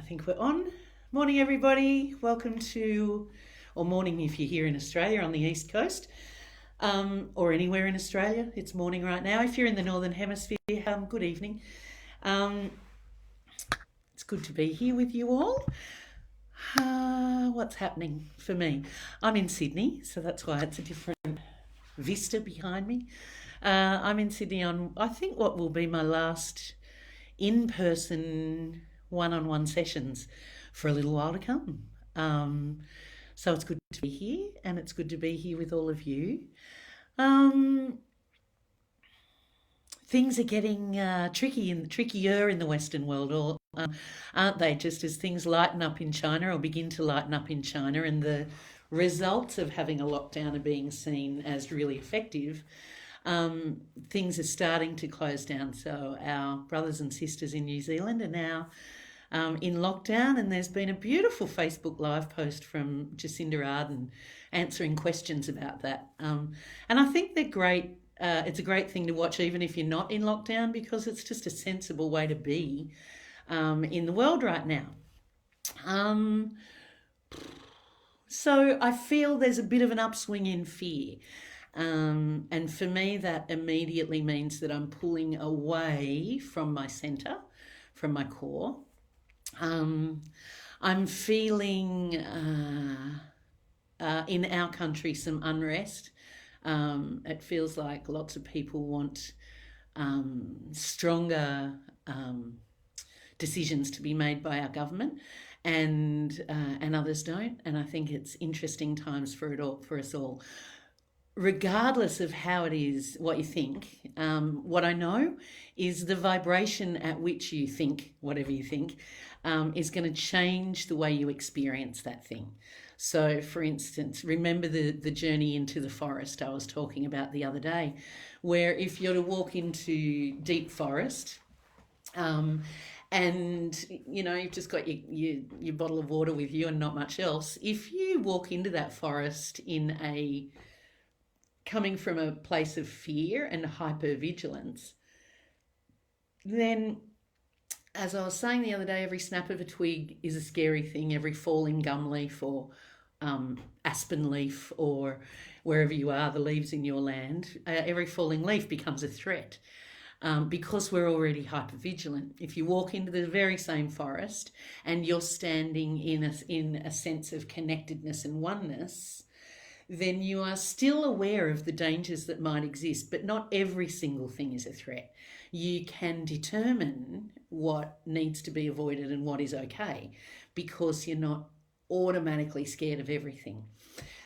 think we're on. Morning, everybody. Welcome to, or morning if you're here in Australia on the East Coast, or anywhere in Australia. It's morning right now. If you're in the Northern Hemisphere, good evening. Um, it's good to be here with you all. What's happening for me? I'm in Sydney, so that's why it's a different vista behind me. I'm in Sydney on, I think, what will be my last in-person one-on-one sessions for a little while to come. So it's good to be here, and it's good to be here with all of you. Things are getting tricky and trickier in the Western world, or aren't they? Just as things lighten up in China or begin to lighten up in China, and the results of having a lockdown are being seen as really effective. Things are starting to close down. So our brothers and sisters in New Zealand are now in lockdown, and there's been a beautiful Facebook Live post from Jacinda Ardern answering questions about that. And I think they're great. It's a great thing to watch even if you're not in lockdown, because it's just a sensible way to be in the world right now. So I feel there's a bit of an upswing in fear. And for me, that immediately means that I'm pulling away from my centre, from my core. I'm feeling in our country some unrest. It feels like lots of people want stronger decisions to be made by our government, and others don't. And I think it's interesting times for us all. Regardless of how it is, what you think, what I know is the vibration at which you think, whatever you think, is going to change the way you experience that thing. So, for instance, remember the journey into the forest I was talking about the other day, where if you're to walk into deep forest, and you've just got your bottle of water with you and not much else, if you walk into that forest coming from a place of fear and hypervigilance, then, as I was saying the other day, every snap of a twig is a scary thing. Every falling gum leaf or aspen leaf, or wherever you are, the leaves in your land, every falling leaf becomes a threat, because we're already hypervigilant. If you walk into the very same forest and you're standing in a sense of connectedness and oneness, then you are still aware of the dangers that might exist, but not every single thing is a threat. You can determine what needs to be avoided and what is okay, because you're not automatically scared of everything.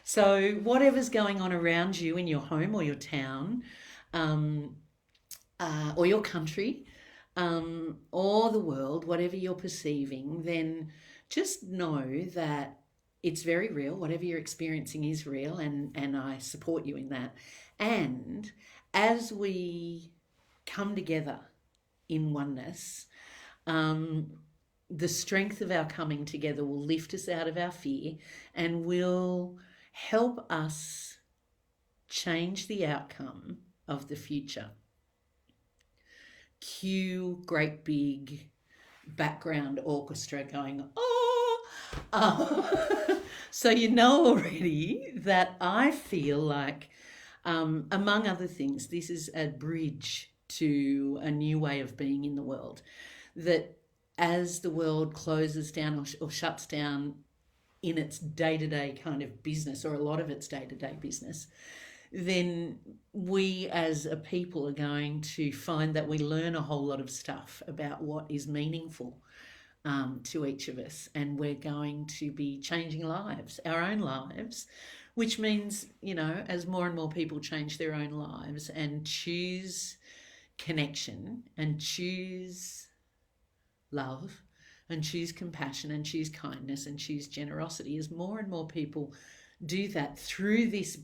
So whatever's going on around you in your home or your town, or your country, or the world, whatever you're perceiving, then just know that it's very real. Whatever you're experiencing is real, and I support you in that. And as we come together in oneness, the strength of our coming together will lift us out of our fear and will help us change the outcome of the future. Cue great big background orchestra going, so you know already that I feel like, among other things, this is a bridge to a new way of being in the world. That as the world closes down or shuts down in its day-to-day kind of business, or a lot of its day-to-day business, then we as a people are going to find that we learn a whole lot of stuff about what is meaningful to each of us, and we're going to be changing lives, our own lives, which means, as more and more people change their own lives and choose connection and choose love and choose compassion and choose kindness and choose generosity, as more and more people do that through this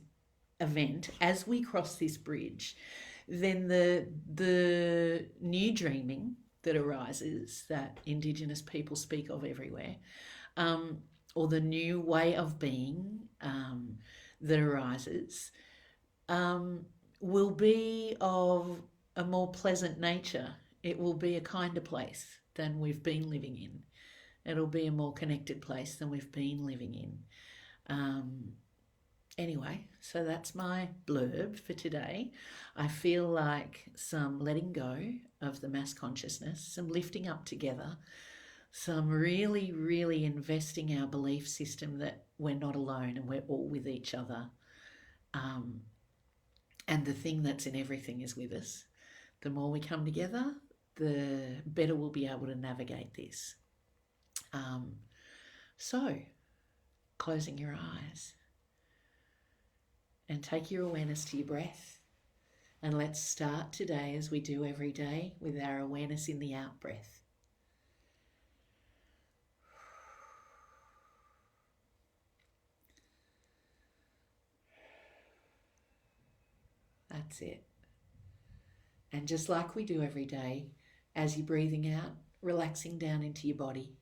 event, as we cross this bridge, then the new dreaming that arises, that Indigenous people speak of everywhere, or the new way of being that arises, will be of a more pleasant nature. It will be a kinder place than we've been living in. It'll be a more connected place than we've been living in. Anyway, so that's my blurb for today. I feel like some letting go of the mass consciousness, some lifting up together, some really, really investing our belief system that we're not alone and we're all with each other. And the thing that's in everything is with us. The more we come together, the better we'll be able to navigate this. So, closing your eyes and take your awareness to your breath. And let's start today, as we do every day, with our awareness in the out breath. That's it. And just like we do every day, as you're breathing out, relaxing down into your body,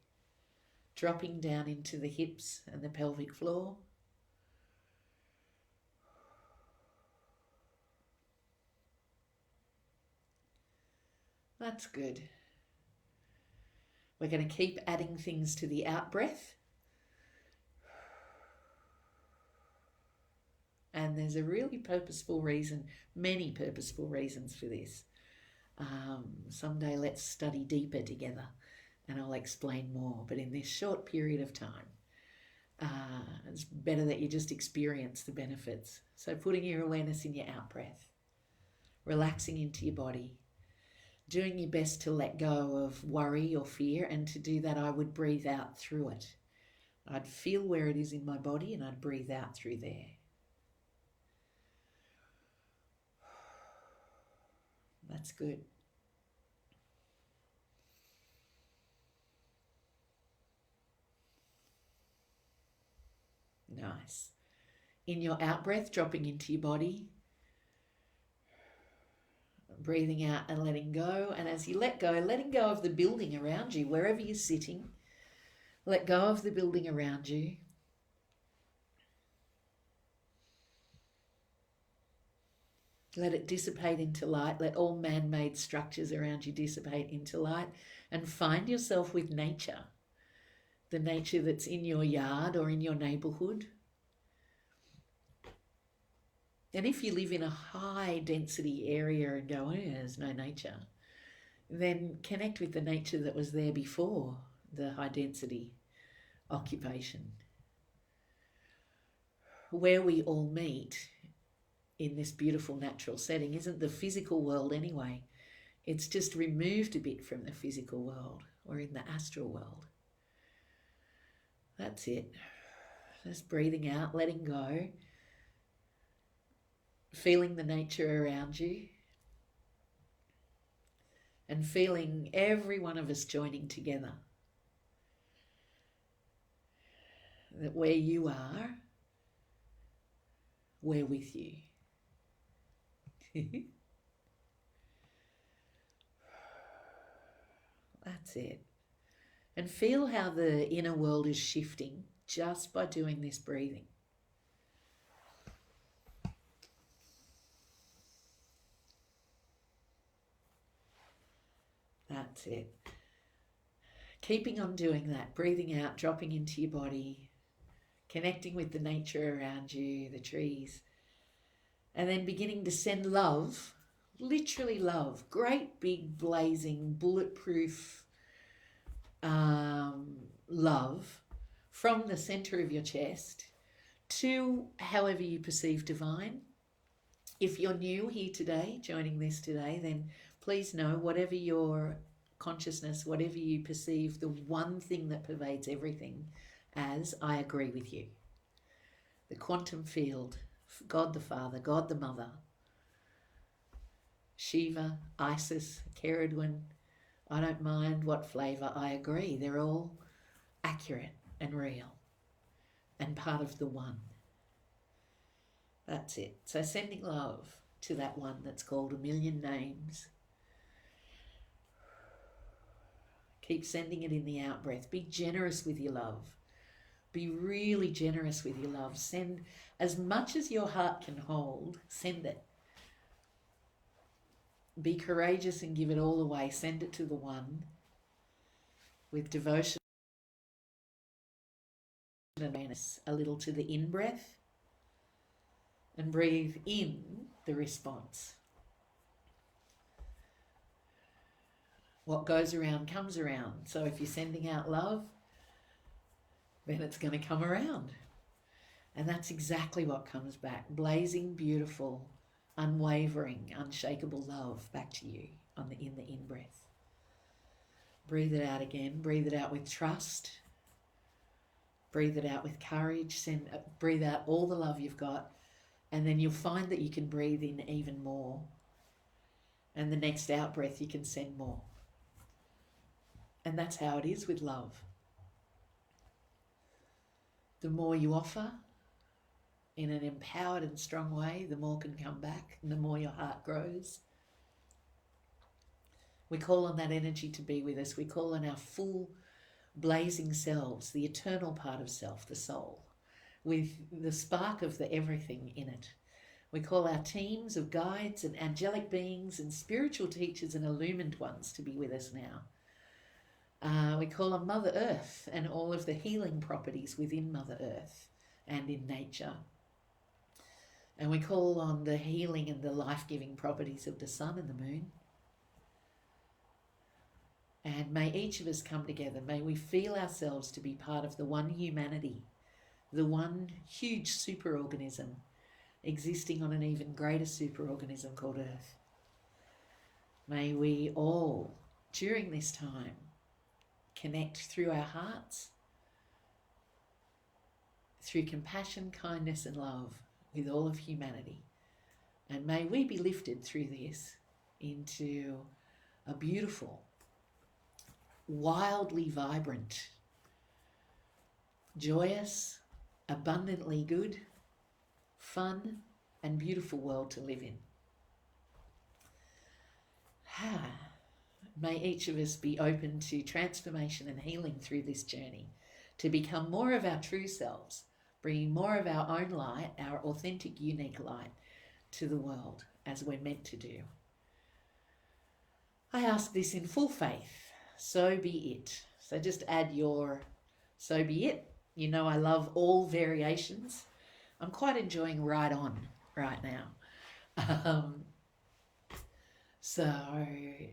dropping down into the hips and the pelvic floor. That's good. We're going to keep adding things to the out breath. And there's a really purposeful reason, many purposeful reasons for this. Someday let's study deeper together and I'll explain more. But in this short period of time, it's better that you just experience the benefits. So putting your awareness in your out breath, relaxing into your body, doing your best to let go of worry or fear, and to do that I would breathe out through it. I'd feel where it is in my body and I'd breathe out through there. That's good. Nice. In your out breath, dropping into your body, breathing out and letting go. And as you let go, letting go of the building around you, wherever you're sitting, let go of the building around you. Let it dissipate into light. Let all man-made structures around you dissipate into light, and find yourself with nature, the nature that's in your yard or in your neighbourhood. And if you live in a high density area and go, oh, there's no nature, then connect with the nature that was there before the high density occupation. Where we all meet in this beautiful natural setting isn't the physical world anyway. It's just removed a bit from the physical world, or in the astral world. That's it. Just breathing out, letting go, feeling the nature around you, and feeling every one of us joining together. That where you are, we're with you. That's it. And feel how the inner world is shifting just by doing this breathing. That's it. Keeping on doing that, breathing out, dropping into your body, connecting with the nature around you, the trees, and then beginning to send love, literally love, great big blazing bulletproof love from the center of your chest to however you perceive divine. If you're new here today, joining this today, then please know, whatever your consciousness, whatever you perceive, the one thing that pervades everything as, I agree with you. The quantum field, God the Father, God the Mother, Shiva, Isis, Keridwen, I don't mind what flavour, I agree. They're all accurate and real and part of the one. That's it. So sending love to that one that's called a million names. Keep sending it in the out breath. Be generous with your love. Be really generous with your love. Send as much as your heart can hold. Send it. Be courageous and give it all away. Send it to the one with devotion. awareness a little to the in-breath and breathe in the response. What goes around comes around. So if you're sending out love, then it's going to come around. And that's exactly what comes back. Blazing, beautiful, unwavering, unshakable love back to you in the in-breath. Breathe it out again. Breathe it out with trust. Breathe it out with courage. Breathe out all the love you've got. And then you'll find that you can breathe in even more. And the next out breath, you can send more. And that's how it is with love. The more you offer in an empowered and strong way, the more can come back and the more your heart grows. We call on that energy to be with us. We call on our full blazing selves, the eternal part of self, the soul, with the spark of the everything in it. We call our teams of guides and angelic beings and spiritual teachers and illumined ones to be with us now. We call on Mother Earth and all of the healing properties within Mother Earth and in nature. And we call on the healing and the life-giving properties of the sun and the moon. And may each of us come together. May we feel ourselves to be part of the one humanity, the one huge superorganism existing on an even greater superorganism called Earth. May we all, during this time, connect through our hearts, through compassion, kindness and love with all of humanity. And may we be lifted through this into a beautiful, wildly vibrant, joyous, abundantly good, fun and beautiful world to live in. May each of us be open to transformation and healing through this journey, to become more of our true selves, bringing more of our own light, our authentic, unique light to the world as we're meant to do. I ask this in full faith, so be it. So just add your so be it. You know I love all variations. I'm quite enjoying right on right now. So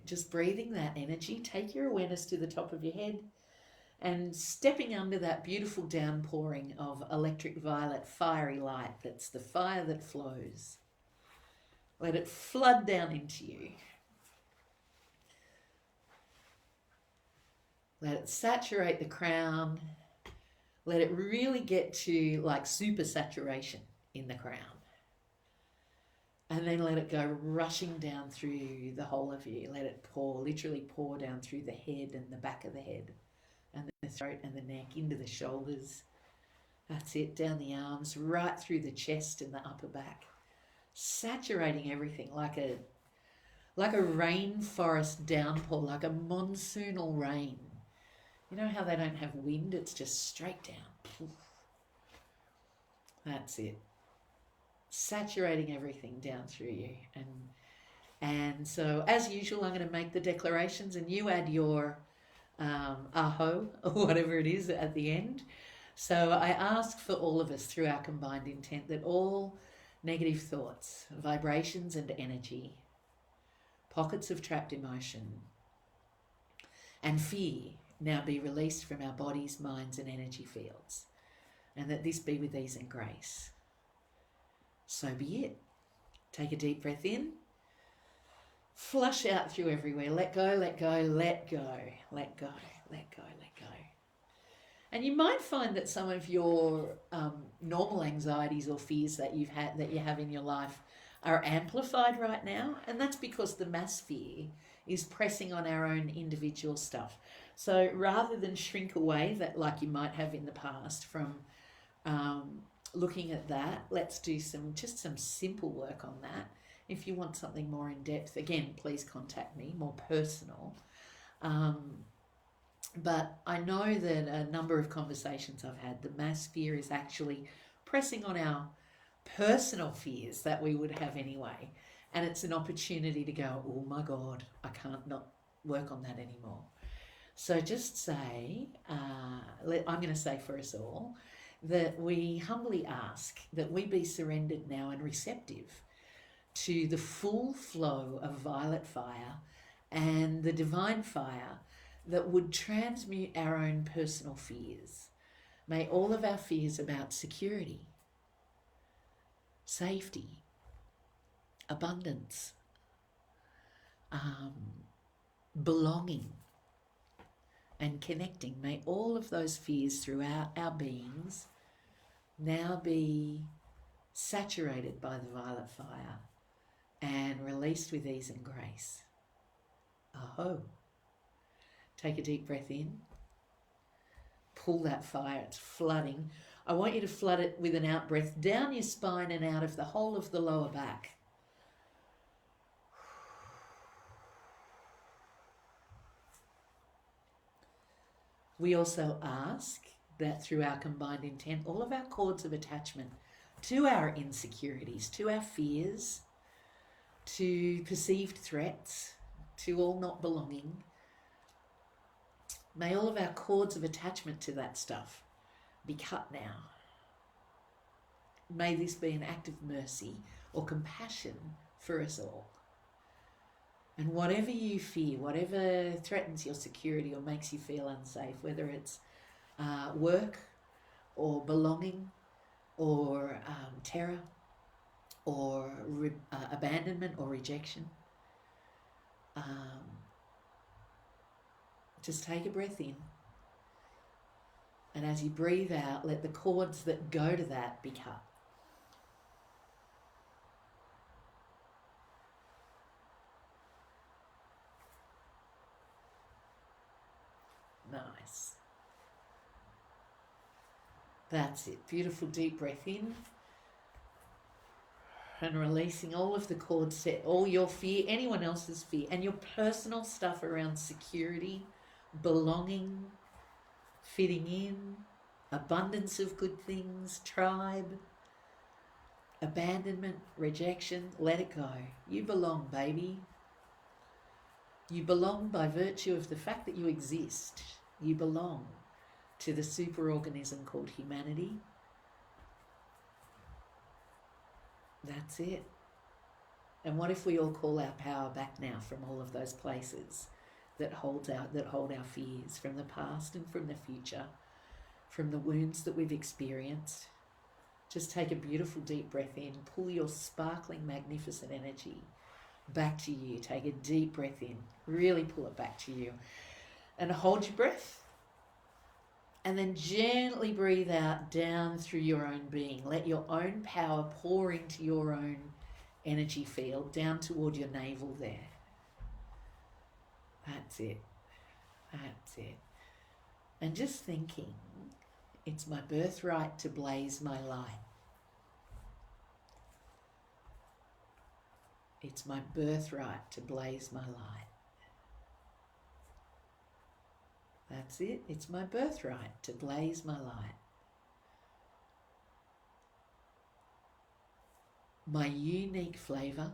just breathing that energy, take your awareness to the top of your head and stepping under that beautiful downpouring of electric violet fiery light. That's the fire that flows. Let it flood down into you. Let it saturate the crown. Let it really get to like super saturation in the crown. And then let it go rushing down through the whole of you. Let it pour, literally pour down through the head and the back of the head and the throat and the neck, into the shoulders. That's it, down the arms, right through the chest and the upper back. Saturating everything like a rainforest downpour, like a monsoonal rain. You know how they don't have wind? It's just straight down. That's it. Saturating everything down through you. And so, as usual, I'm going to make the declarations and you add your aho, or whatever it is at the end. So I ask for all of us through our combined intent that all negative thoughts, vibrations and energy, pockets of trapped emotion and fear now be released from our bodies, minds and energy fields, and that this be with ease and grace. So be it. Take a deep breath in. Flush out through everywhere. Let go, let go, let go, let go, let go, let go. And you might find that some of your normal anxieties or fears that you have in your life are amplified right now, and that's because the mass fear is pressing on our own individual stuff. So rather than shrink away, that like you might have in the past from looking at that, let's do some simple work on that. If you want something more in depth, again, please contact me, more personal. But I know that a number of conversations I've had, the mass fear is actually pressing on our personal fears that we would have anyway. And it's an opportunity to go, oh my God, I can't not work on that anymore. So just say, I'm going to say for us all, that we humbly ask that we be surrendered now and receptive to the full flow of violet fire and the divine fire that would transmute our own personal fears. May all of our fears about security, safety, abundance, belonging, and connecting, may all of those fears throughout our beings now be saturated by the violet fire and released with ease and grace. Aho. Take a deep breath in. Pull that fire, it's flooding. I want you to flood it with an out breath down your spine and out of the whole of the lower back. We also ask that through our combined intent, all of our cords of attachment to our insecurities, to our fears, to perceived threats, to all not belonging, may all of our cords of attachment to that stuff be cut now. May this be an act of mercy or compassion for us all. And whatever you fear, whatever threatens your security or makes you feel unsafe, whether it's work or belonging or terror or abandonment or rejection, just take a breath in. And as you breathe out, let the cords that go to that be cut. Nice. That's it. Beautiful deep breath in. And releasing all of the cords, set all your fear, anyone else's fear, and your personal stuff around security, belonging, fitting in, abundance of good things, tribe, abandonment, rejection. Let it go. You belong, baby. You belong by virtue of the fact that you exist. You belong to the superorganism called humanity. That's it. And what if we all call our power back now from all of those places that hold our fears, from the past and from the future, from the wounds that we've experienced? Just take a beautiful deep breath in, pull your sparkling, magnificent energy back to you. Take a deep breath in, really pull it back to you, and hold your breath. And then gently breathe out down through your own being. Let your own power pour into your own energy field, down toward your navel there. That's it. That's it. And just thinking, it's my birthright to blaze my light. It's my birthright to blaze my light. That's it. It's my birthright to blaze my light. My unique flavour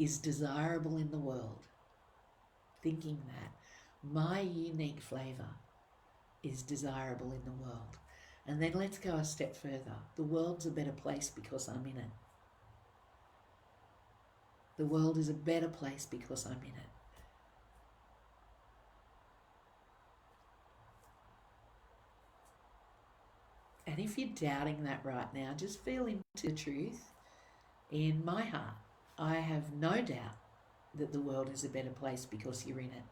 is desirable in the world. Thinking that my unique flavour is desirable in the world. And then let's go a step further. The world's a better place because I'm in it. The world is a better place because I'm in it. And if you're doubting that right now, just feel into the truth. In my heart, I have no doubt that the world is a better place because you're in it.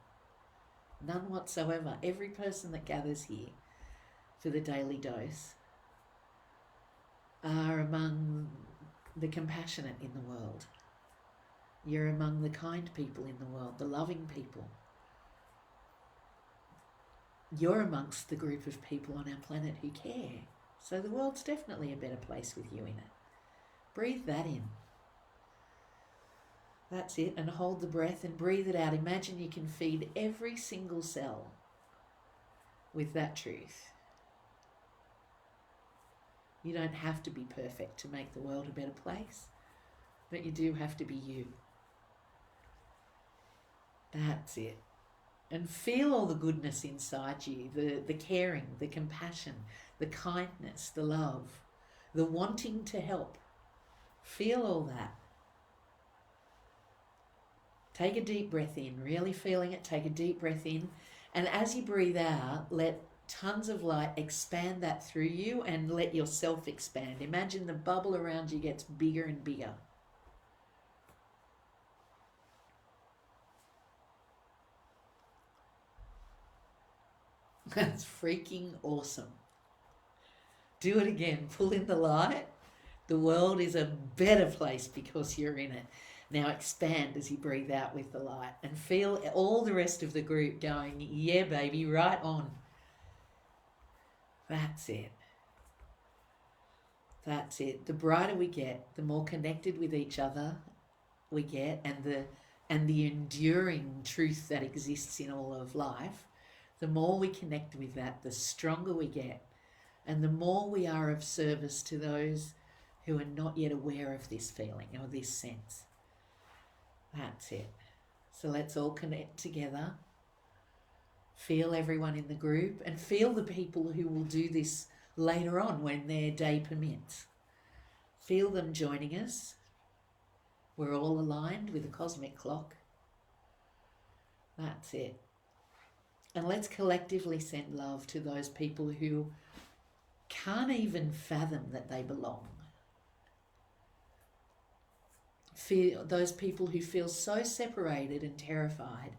None whatsoever. Every person that gathers here for the daily dose are among the compassionate in the world. You're among the kind people in the world, the loving people. You're amongst the group of people on our planet who care. So the world's definitely a better place with you in it. Breathe that in. That's it. And hold the breath and breathe it out. Imagine you can feed every single cell with that truth. You don't have to be perfect to make the world a better place, but you do have to be you. That's it. And feel all the goodness inside you, the caring, the compassion, the kindness, the love, the wanting to help. Feel all that. Take a deep breath in, really feeling it. Take a deep breath in. And as you breathe out, let tons of light expand that through you and let yourself expand. Imagine the bubble around you gets bigger and bigger. That's freaking awesome. Do it again. Pull in the light. The world is a better place because you're in it. Now expand as you breathe out with the light and feel all the rest of the group going, yeah, baby, right on. That's it. That's it. The brighter we get, the more connected with each other we get, and the enduring truth that exists in all of life, the more we connect with that, the stronger we get, and the more we are of service to those who are not yet aware of this feeling or this sense. That's it. So let's all connect together. Feel everyone in the group and feel the people who will do this later on when their day permits. Feel them joining us. We're all aligned with the cosmic clock. That's it. And let's collectively send love to those people who can't even fathom that they belong. Feel those people who feel so separated and terrified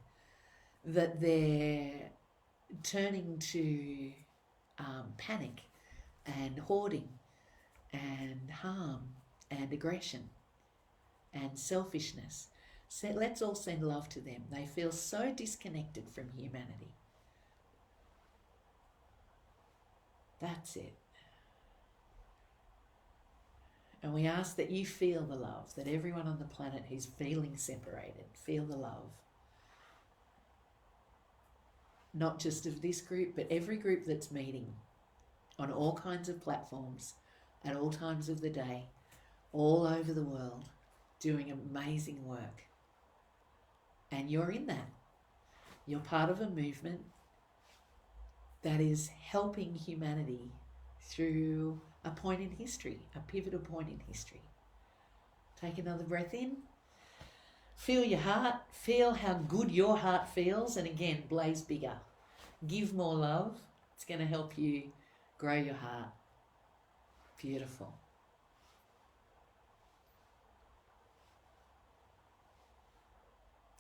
that they're turning to panic and hoarding and harm and aggression and selfishness. So let's all send love to them. They feel so disconnected from humanity. That's it. And we ask that you feel the love, that everyone on the planet who's feeling separated, feel the love. Not just of this group, but every group that's meeting on all kinds of platforms at all times of the day, all over the world, doing amazing work. And you're in that. You're part of a movement that is helping humanity through a point in history, a pivotal point in history. Take another breath in. Feel your heart. Feel how good your heart feels. And again, blaze bigger. Give more love. It's going to help you grow your heart. Beautiful.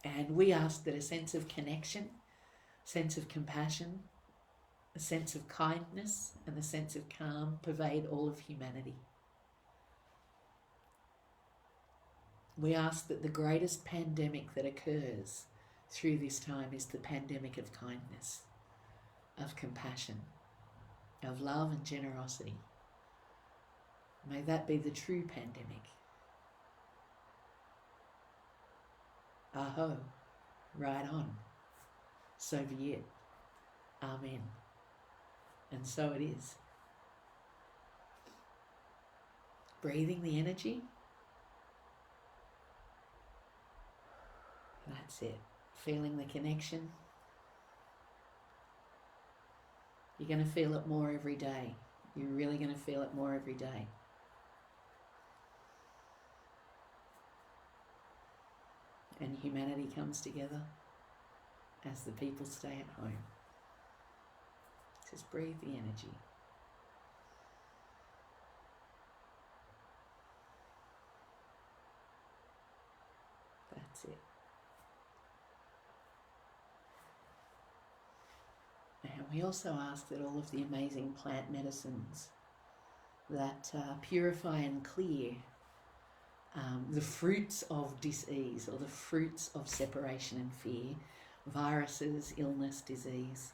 And we ask that a sense of connection, sense of compassion, a sense of kindness and a sense of calm pervade all of humanity. We ask that the greatest pandemic that occurs through this time is the pandemic of kindness, of compassion, of love and generosity. May that be the true pandemic. Aho, right on. So be it. Amen. And so it is. Breathing the energy. That's it. Feeling the connection. You're going to feel it more every day. You're really going to feel it more every day. And humanity comes together as the people stay at home. Just breathe the energy. That's it. And we also ask that all of the amazing plant medicines that purify and clear the fruits of dis-ease or the fruits of separation and fear, viruses, illness, disease.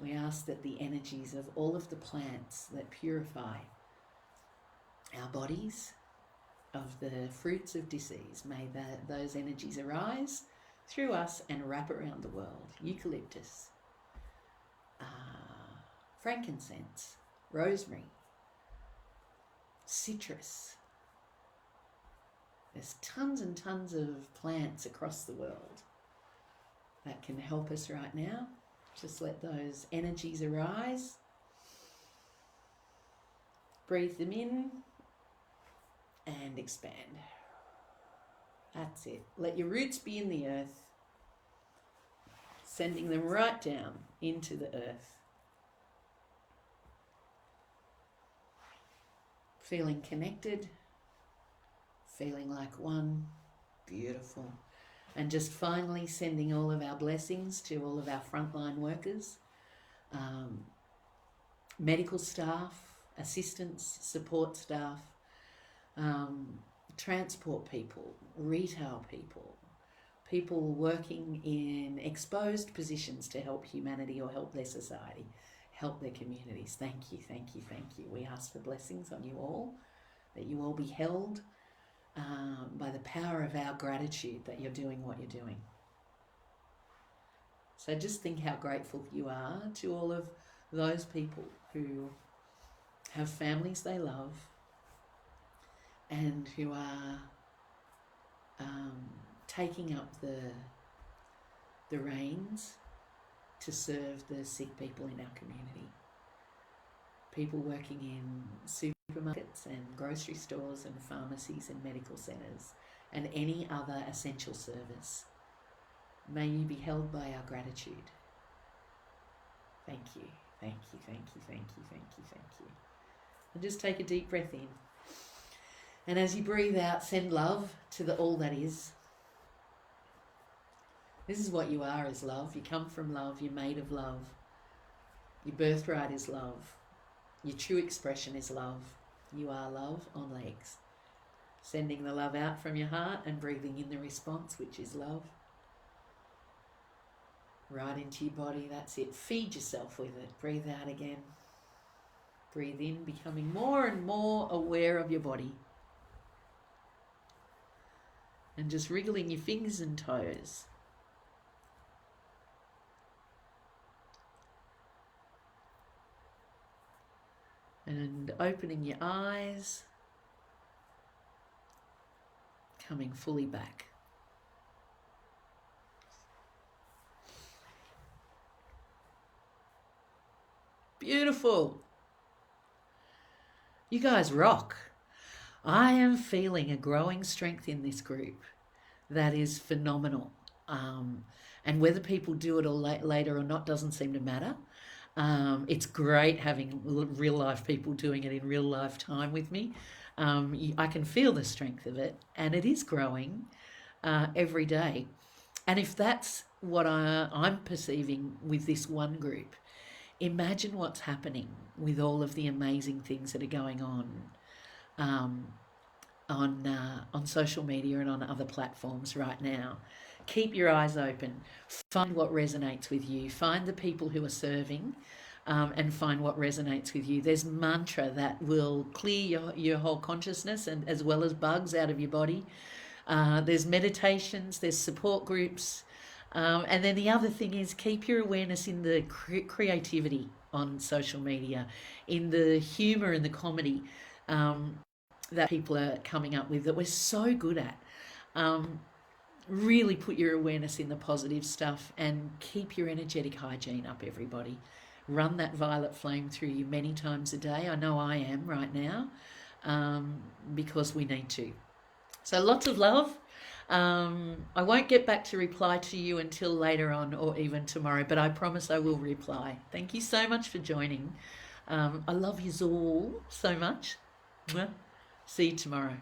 We ask that the energies of all of the plants that purify our bodies of the fruits of disease, may those energies arise through us and wrap around the world. Eucalyptus, frankincense, rosemary, citrus. There's tons and tons of plants across the world that can help us right now. Just let those energies arise. Breathe them in and expand. That's it. Let your roots be in the earth, sending them right down into the earth. Feeling connected, feeling like one. Beautiful. And just finally sending all of our blessings to all of our frontline workers, medical staff, assistants, support staff, transport people, retail people, people working in exposed positions to help humanity or help their society, help their communities. Thank you, thank you, thank you. We ask for blessings on you all, that you all be held by the power of our gratitude that you're doing what you're doing. So just think how grateful you are to all of those people who have families they love and who are taking up the reins to serve the sick people in our community. People working in supermarkets and grocery stores and pharmacies and medical centres and any other essential service. May you be held by our gratitude. Thank you, thank you, thank you, thank you, thank you, thank you. And just take a deep breath in. And as you breathe out, send love to the all that is. This is what you are, is love. You come from love. You're made of love. Your birthright is love. Your true expression is love. You are love on legs. Sending the love out from your heart and breathing in the response, which is love. Right into your body. That's it. Feed yourself with it. Breathe out again. Breathe in, becoming more and more aware of your body. And just wriggling your fingers and toes. And opening your eyes. Coming fully back. Beautiful. You guys rock. I am feeling a growing strength in this group that is phenomenal. And whether people do it later or not doesn't seem to matter. It's great having real life people doing it in real life time with me. I can feel the strength of it, and it is growing every day. And if that's what I'm perceiving with this one group, imagine what's happening with all of the amazing things that are going on social media and on other platforms right now. Keep your eyes open. Find what resonates with you. Find the people who are serving and find what resonates with you. There's mantra that will clear your whole consciousness and as well as bugs out of your body. There's meditations, there's support groups. And then the other thing is keep your awareness in the creativity on social media, in the humour and the comedy that people are coming up with that we're so good at. Really put your awareness in the positive stuff and keep your energetic hygiene up, everybody. Run that violet flame through you many times a day. I know I am right now because we need to. So lots of love. I won't get back to reply to you until later on or even tomorrow, but I promise I will reply. Thank you so much for joining. I love you all so much. See you tomorrow.